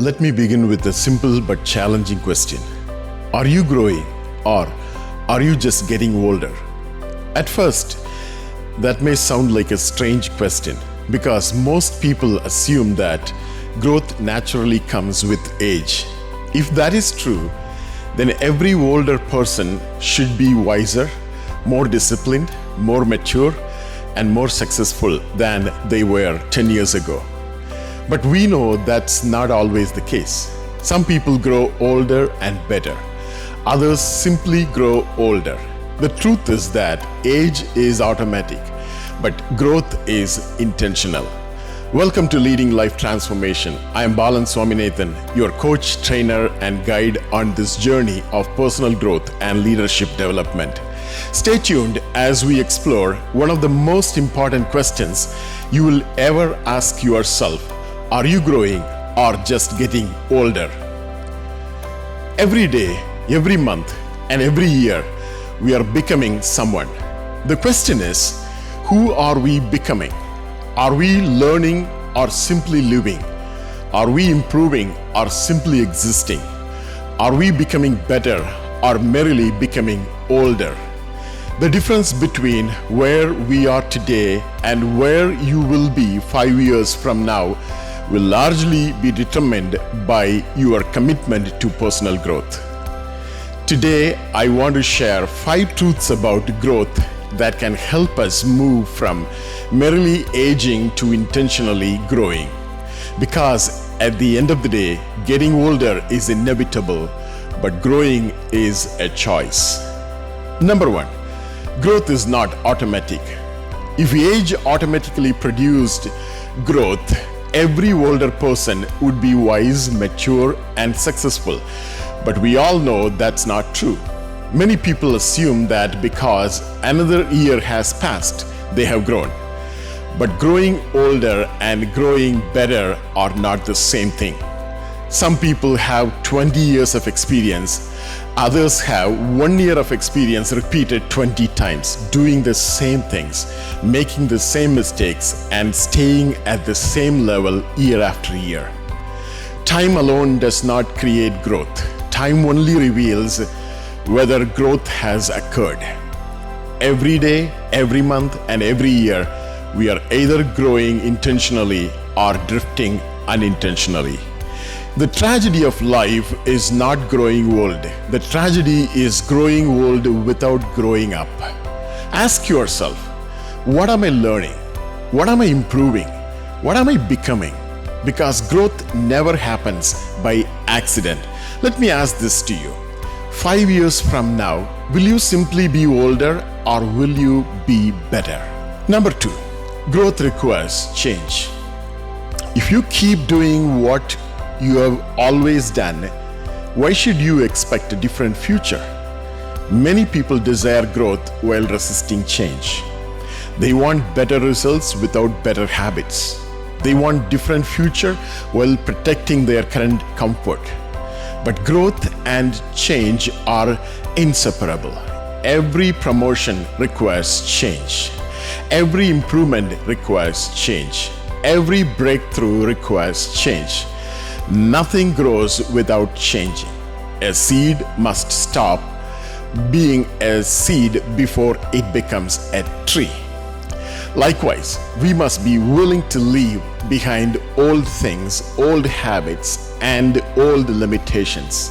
Let me begin with a simple but challenging question. Are you growing or are you just getting older? At first, that may sound like a strange question because most people assume that growth naturally comes with age. If that is true, then every older person should be wiser, more disciplined, more mature, and more successful than they were 10 years ago. But we know that's not always the case. Some people grow older and better. Others simply grow older. The truth is that age is automatic, but growth is intentional. Welcome to Leading Life Transformation. I am Balan Swaminathan, your coach, trainer, and guide on this journey of personal growth and leadership development. Stay tuned as we explore one of the most important questions you will ever ask yourself. Are you growing or just getting older? Every day, every month, and every year, we are becoming someone. The question is, who are we becoming? Are we learning or simply living? Are we improving or simply existing? Are we becoming better or merely becoming older? The difference between where we are today and where you will be 5 years from now will largely be determined by your commitment to personal growth. Today, I want to share 5 truths about growth that can help us move from merely aging to intentionally growing. Because at the end of the day, getting older is inevitable, but growing is a choice. Number 1. Growth is not automatic. If age automatically produced growth, every older person would be wise, mature, and successful. But we all know that's not true. Many people assume that because another year has passed, they have grown. But growing older and growing better are not the same thing. Some people have 20 years of experience. Others have 1 year of experience repeated 20 times, doing the same things, making the same mistakes, and staying at the same level year after year. Time alone does not create growth. Time only reveals whether growth has occurred. Every day, every month, and every year, we are either growing intentionally or drifting unintentionally. The tragedy of life is not growing old. The tragedy is growing old without growing up. Ask yourself, what am I learning? What am I improving? What am I becoming? Because growth never happens by accident. Let me ask this to you. 5 years from now, will you simply be older or will you be better? Number 2, growth requires change. If you keep doing what you have always done, why should you expect a different future? Many people desire growth while resisting change. They want better results without better habits. They want different future while protecting their current comfort. But growth and change are inseparable. Every promotion requires change. Every improvement requires change. Every breakthrough requires change. Nothing grows without changing. A seed must stop being a seed before it becomes a tree. Likewise, we must be willing to leave behind old things, old habits, and old limitations.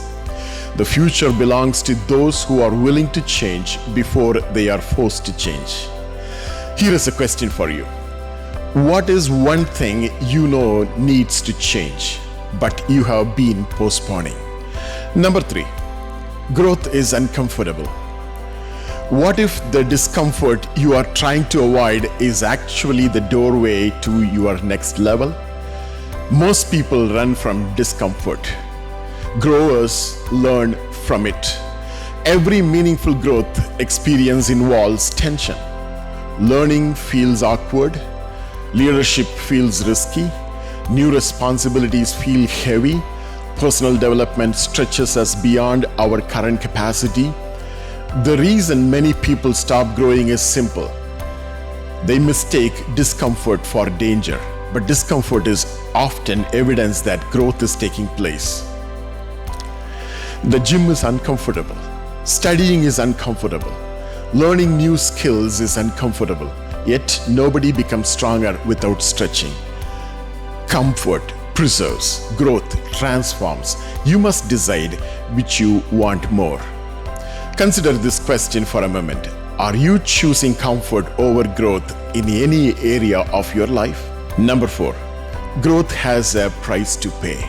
The future belongs to those who are willing to change before they are forced to change. Here is a question for you. What is one thing you know needs to change, but you have been postponing? Number 3, growth is uncomfortable. What if the discomfort you are trying to avoid is actually the doorway to your next level? Most people run from discomfort. Growers learn from it. Every meaningful growth experience involves tension. Learning feels awkward. Leadership feels risky. New responsibilities feel heavy. Personal development stretches us beyond our current capacity. The reason many people stop growing is simple. They mistake discomfort for danger. but discomfort is often evidence that growth is taking place. The gym is uncomfortable. Studying is uncomfortable. Learning new skills is uncomfortable. Yet nobody becomes stronger without stretching. Comfort preserves, growth transforms. You must decide which you want more. Consider this question for a moment. Are you choosing comfort over growth in any area of your life? Number 4, growth has a price to pay.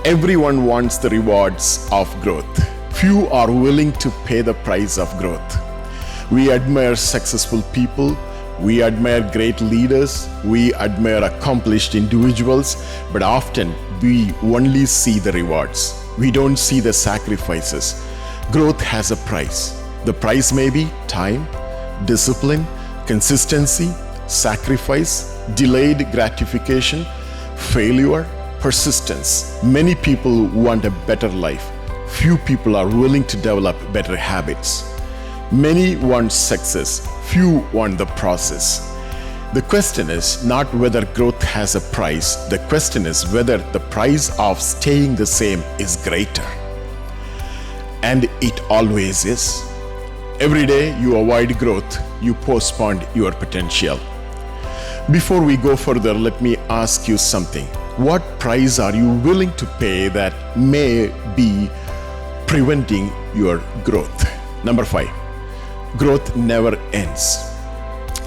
Everyone wants the rewards of growth. Few are willing to pay the price of growth. We admire successful people. We admire great leaders. We admire accomplished individuals, but often we only see the rewards. We don't see the sacrifices. Growth has a price. The price may be time, discipline, consistency, sacrifice, delayed gratification, failure, persistence. Many people want a better life. Few people are willing to develop better habits. Many want success. Few want the process. The question is not whether growth has a price. The question is whether the price of staying the same is greater. And it always is. Every day you avoid growth, you postpone your potential. Before we go further, let me ask you something. What price are you willing to pay that may be preventing your growth? Number 5, growth never ends.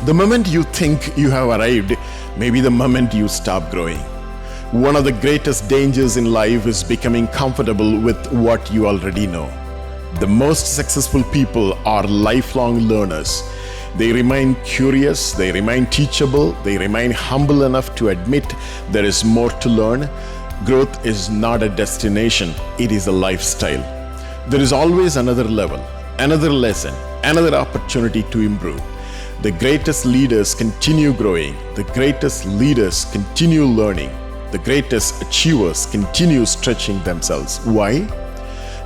The moment you think you have arrived may be the moment you stop growing. One of the greatest dangers in life is becoming comfortable with what you already know. The most successful people are lifelong learners. They remain curious, they remain teachable, they remain humble enough to admit there is more to learn. Growth is not a destination, it is a lifestyle. There is always another level, another lesson, another opportunity to improve. The greatest leaders continue growing. The greatest leaders continue learning. The greatest achievers continue stretching themselves. Why?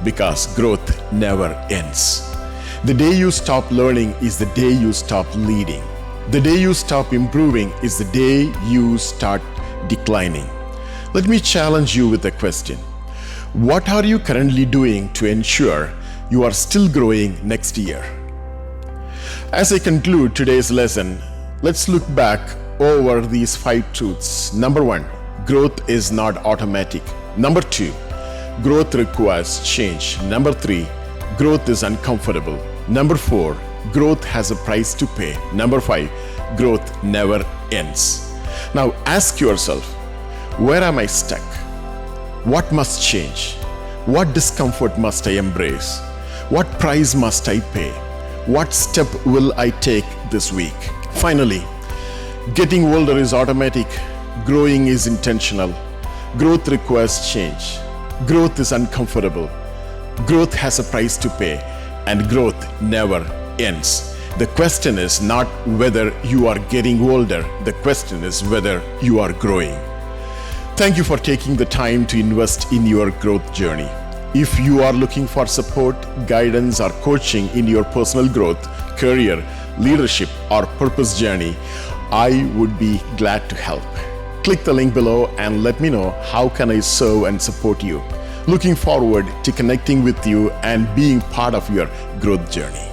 Because growth never ends. The day you stop learning is the day you stop leading. The day you stop improving is the day you start declining. Let me challenge you with a question. What are you currently doing to ensure you are still growing next year? As I conclude today's lesson, let's look back over these 5 truths. Number 1, growth is not automatic. Number 2, growth requires change. Number 3, growth is uncomfortable. Number 4, growth has a price to pay. Number 5, growth never ends. Now ask yourself, where am I stuck? What must change? What discomfort must I embrace? What price must I pay? What step will I take this week? Finally, getting older is automatic. Growing is intentional. Growth requires change. Growth is uncomfortable. Growth has a price to pay, and growth never ends. The question is not whether you are getting older. The question is whether you are growing. Thank you for taking the time to invest in your growth journey. If you are looking for support, guidance, or coaching in your personal growth, career, leadership, or purpose journey, I would be glad to help. Click the link below and let me know how can I serve and support you. Looking forward to connecting with you and being part of your growth journey.